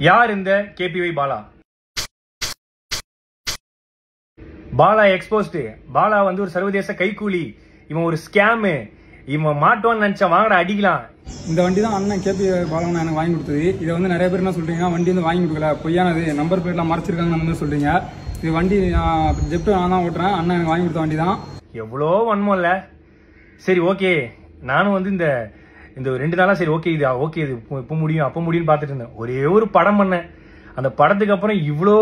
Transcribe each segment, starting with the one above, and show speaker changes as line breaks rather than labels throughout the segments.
யார் இந்த KPY Bala? Bala exposed. Bala வந்து ஒரு சர்வதேச கைக்கூலி. இவன் ஒரு ஸ்கேமு. இவன் மாட்டோன்னு நினைச்சா வாங்கடா அடிக்கலாம்.
இந்த வண்டி தான் அண்ணன் கேபிஒய் பாலா எனக்கு வாங்கி கொடுத்தது. இதை வந்து நிறைய பேர் என்ன சொல்றீங்க, வண்டி வந்து வாங்கி கொடுக்கல, பொய்யானது, நம்பர் பிளேட்லாம் மறைச்சிருக்காங்க அந்த மாதிரி சொல்றீங்க. இது வண்டி ஜெப்ட் நான் தான் ஓட்டுறேன். அண்ணன் எனக்கு வாங்கி கொடுத்த வண்டி தான்.
எவ்வளோ வன்மம் இல்ல. சரி ஓகே, நானும் வந்து இந்த 2 நாளா சரி ஓகே இது இப்போ முடியும் அப்போ முடியும்னு பார்த்துட்டு இருந்தேன். ஒரே ஒரு படம் பண்ணேன். அந்த படத்துக்கு அப்புறம் இவ்வளோ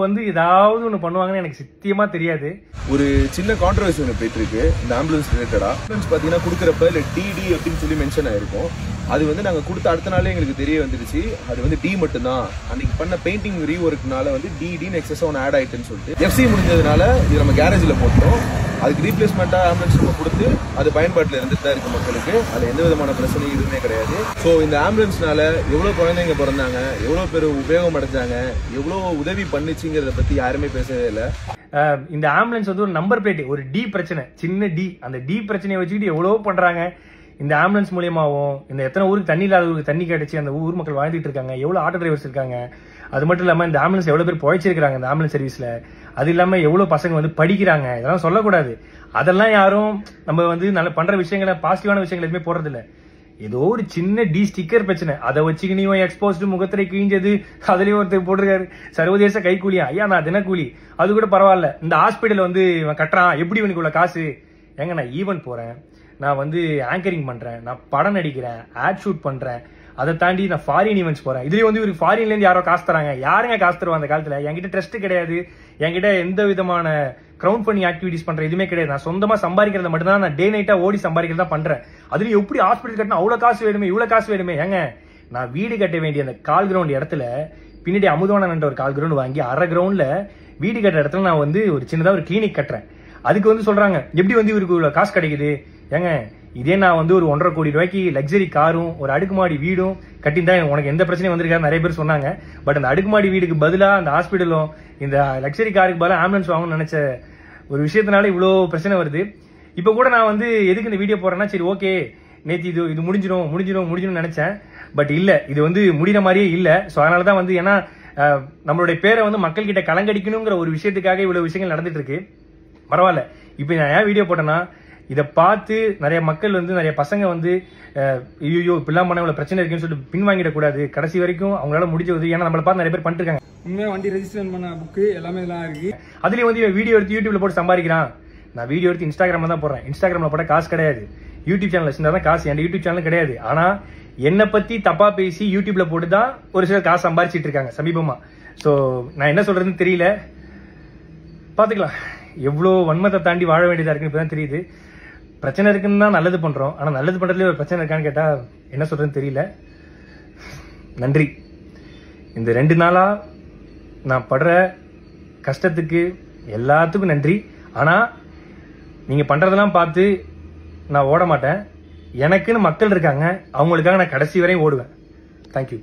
வந்து ஏதாவது ஒன்று பண்ணுவாங்கன்னு எனக்கு சத்தியமா தெரியாது.
ஒரு சின்ன கான்ட்ரவர்சி ஒன்று போயிட்டு இருக்கு இந்த ஆம்புலன்ஸ் ரிலேட்டடா. ஆம்புலன்ஸ் பார்த்தீங்கன்னா கொடுக்குறப்ப இல்லை டிடி அப்படின்னு சொல்லி மென்ஷன் ஆயிருக்கும். அது வந்து நாங்கள் கொடுத்த அடுத்த நாளே எங்களுக்கு தெரிய வந்துருச்சு அது வந்து டி மட்டும்தான். அன்னைக்கு பண்ண பெயிண்டிங் ரீஒர்க்னால வந்து டின்னு எக்ஸஸாக ஒன்று ஆட் ஆயிட்டுன்னு சொல்லிட்டு எஃப்சி முடிஞ்சதுனால இது நம்ம கேரேஜில் போட்டோம். அதுக்கு ரீப்ளேஸ்மெண்ட்டாக ஆம்புலன்ஸ் நம்ம கொடுத்து அது பயன்பாட்டில் இருந்துட்டு தான் இருக்கு மக்களுக்கு. அதில் எந்த விதமான பிரச்சனையும் எதுவுமே கிடையாது. ஸோ இந்த ஆம்புலன்ஸ்னால எவ்வளோ குழந்தைங்க பிறந்தாங்க, எவ்வளோ பேர் உபயோகம் அடைஞ்சாங்க, எவ்வளோ உதவி பண்ணுச்சுங்கிறத பற்றி யாருமே பேசவே இல்லை.
இந்த ஆம்புலன்ஸ் வந்து ஒரு நம்பர் பிளேட், ஒரு டி பிரச்சனை, சின்ன டி. அந்த டி பிரச்சனையை வச்சுக்கிட்டு எவ்வளோ பண்றாங்க. இந்த ஆம்புலன்ஸ் மூலியமாவும் இந்த எத்தனை ஊருக்கு தண்ணி இல்லாத ஊருக்கு தண்ணி கிடைச்சி அந்த ஊர் மக்கள் வாழ்ந்துட்டு இருக்காங்க. எவ்வளவு ஆட்டோ டிரைவர்ஸ் இருக்காங்க. அது மட்டும் இல்லாம இந்த ஆம்புலன்ஸ் எவ்வளவு பேர் பொழைச்சிருக்காங்க இந்த ஆம்புலன்ஸ் சர்வீஸ்ல. அது இல்லாம எவ்வளவு பசங்க வந்து படிக்கிறாங்க. இதெல்லாம் சொல்லக்கூடாது. அதெல்லாம் யாரும் நம்ம வந்து நல்ல பண்ற விஷயங்களை, பாசிட்டிவான விஷயங்கள் எதுவுமே போடுறது இல்ல. ஏதோ ஒரு சின்ன டி ஸ்டிக்கர் பிரச்சனை, அதை வச்சுக்கு நீ எக்ஸ்போஸ்ட் முகத்திரை கிழிஞ்சது, அதுலயும் ஒருத்தர் போட்டிருக்காரு சர்வதேச கைக்கூலியா. ஐயா நான் தினக்கூலி, அது கூட பரவாயில்ல. இந்த ஹாஸ்பிட்டல் வந்து இவன் கட்டுறான், எப்படி இவனுக்கு உள்ள காசு? ஏங்க நான் ஈவென்ட் போறேன், நான் வந்து ஆங்கரிங் பண்றேன், நான் படம் நடிக்கிறேன், ஆட் ஷூட் பண்றேன், அதை தாண்டி நான் ஃபாரின் ஈவெண்ட்ஸ் போறேன். இதுலயும் வந்து இவருக்கு ஃபாரின்ல இருந்து யாரோ காசு தராங்க. யாருங்க காசு தருவா அந்த காலத்துல? என்கிட்ட ட்ரஸ்ட் கிடையாது, என்கிட்ட எந்த விதமான கிரவுண்ட் ஃபண்டிங் ஆக்டிவிட்டிஸ் பண்ற எதுவுமே கிடையாது. நான் சொந்தமா சம்பாதிக்கிறத மட்டும் தான், நான் டே நைட்டா ஓடி சம்பாதிக்கிறதா பண்றேன். அதுலயும் எப்படி ஹாஸ்பிட்டல் கட்டினா அவ்வளவு காசு வேணுமே, இவ்வளவு காசு வேணுமே? ஏங்க நான் வீடு கட்ட வேண்டிய அந்த கால் கிரவுண்ட் இடத்துல பின்னாடி அமுதவானன் ஒரு கால் கிரவுண்ட் வாங்கி அரை கிரவுண்ட்ல வீடு கட்டுற இடத்துல நான் வந்து ஒரு சின்னதா ஒரு கிளினிக் கட்டுறேன். அதுக்கு வந்து சொல்றாங்க எப்படி வந்து இவருக்கு இவ்வளவு காசு கிடைக்குது? ஏங்க இதே நான் வந்து ஒரு 1.5 கோடி ரூபாய்க்கு லக்ஸரி காரும் ஒரு அடுக்குமாடி வீடும் கட்டியிருந்தா உனக்கு எந்த பிரச்சனையும் வந்திருக்காரு நிறைய பேர் சொன்னாங்க. பட் அந்த அடுக்குமாடி வீடுக்கு பதிலா அந்த ஹாஸ்பிட்டலும் இந்த லக்ஸரி காருக்கு பதிலா ஆம்புலன்ஸ் வாங்கணும்னு நினைச்ச ஒரு விஷயத்தினால இவ்வளவு பிரச்சனை வருது. இப்ப கூட நான் வந்து எதுக்கு இந்த வீடியோ போறேன்னா, சரி ஓகே நேற்று இது முடிஞ்சிடும் நினைச்சேன். பட் இல்ல, இது வந்து முடிகிற மாதிரியே இல்ல. சோ அதனாலதான் வந்து ஏன்னா நம்மளுடைய பேரை வந்து மக்கள் கிட்ட கலங்கடிக்கணுங்கிற ஒரு விஷயத்துக்காக இவ்வளவு விஷயங்கள் நடந்துட்டு இருக்கு. பரவாயில்ல. இப்ப நான் ஏன் வீடியோ போட்டேன்னா, இதை பார்த்து நிறைய மக்கள் வந்து நிறைய பசங்க வந்து ஐயோ இப்படிலாம் பண்ண இவ்வளவு பிரச்சனை இருக்குன்னு சொல்லிட்டு பின்வாங்கிடக்கூடாது. கடைசி வரைக்கும் அவங்களால முடிஞ்சது. ஏன்னா நம்மளை பார்த்து நிறைய பேர் பண்ணிட்டு இருக்காங்க.
உண்மையா வண்டி ரெஜிஸ்ட்ரேஷன் பண்ண புக்கு எல்லாமே இதெல்லாம் இருக்கு.
அதுலயும் வந்து வீடியோ எடுத்து யூடியூப்ல போட்டு சம்பாதிக்கிறான். நான் வீடியோ எடுத்து இன்ஸ்டாகிராம்ல தான் போடுறேன். இன்ஸ்டாகிராம்ல போட்ட காசு கிடையாது. யூடியூப் சேனல் வச்சிருந்தா தான் காசு. என் யூடியூப் சேனல் கிடையாது. ஆனா என்னை பத்தி தப்பா பேசி யூடியூப்ல போட்டுதான் ஒரு சிலர் காசு சம்பாதிச்சிட்டு இருக்காங்க சமீபமா. சோ நான் என்ன சொல்றதுன்னு தெரியல. பாத்துக்கலாம். எவ்வளவு வன்மத்தை தாண்டி வாழ வேண்டியதா இருக்குன்னு இப்பதான் தெரியுது. பிரச்சனை இருக்குன்னு தான் நல்லது பண்றோம். ஆனா நல்லது பண்றதுல ஒரு பிரச்சனை இருக்கான்னு கேட்டா என்ன சொல்றதுன்னு தெரியல. நன்றி. இந்த 2 நாளா நான் படுற கஷ்டத்துக்கு எல்லாத்துக்கும் நன்றி. ஆனா நீங்க பண்றதெல்லாம் பார்த்து நான் ஓட மாட்டேன். எனக்குன்னு மக்கள் இருக்காங்க, அவங்களுக்காக நான் கடைசி வரையும் ஓடுவேன். தேங்க்யூ.